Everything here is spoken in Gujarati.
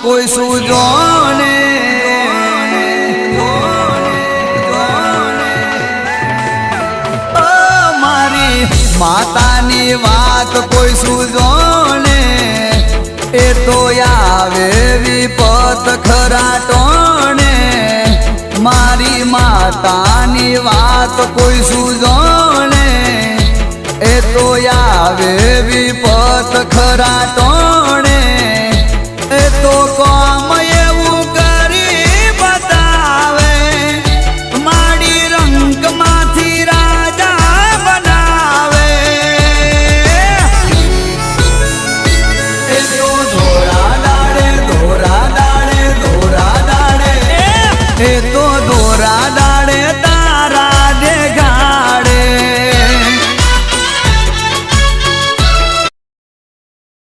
કોઈ સુજોને મારી માતાની વાત કોઈ સુજોને એ તો આવે વિપત ખરા ટોણે મારી માતાની વાત કોઈ સુજોને એ તો આવે વિપત ખરા ટોણે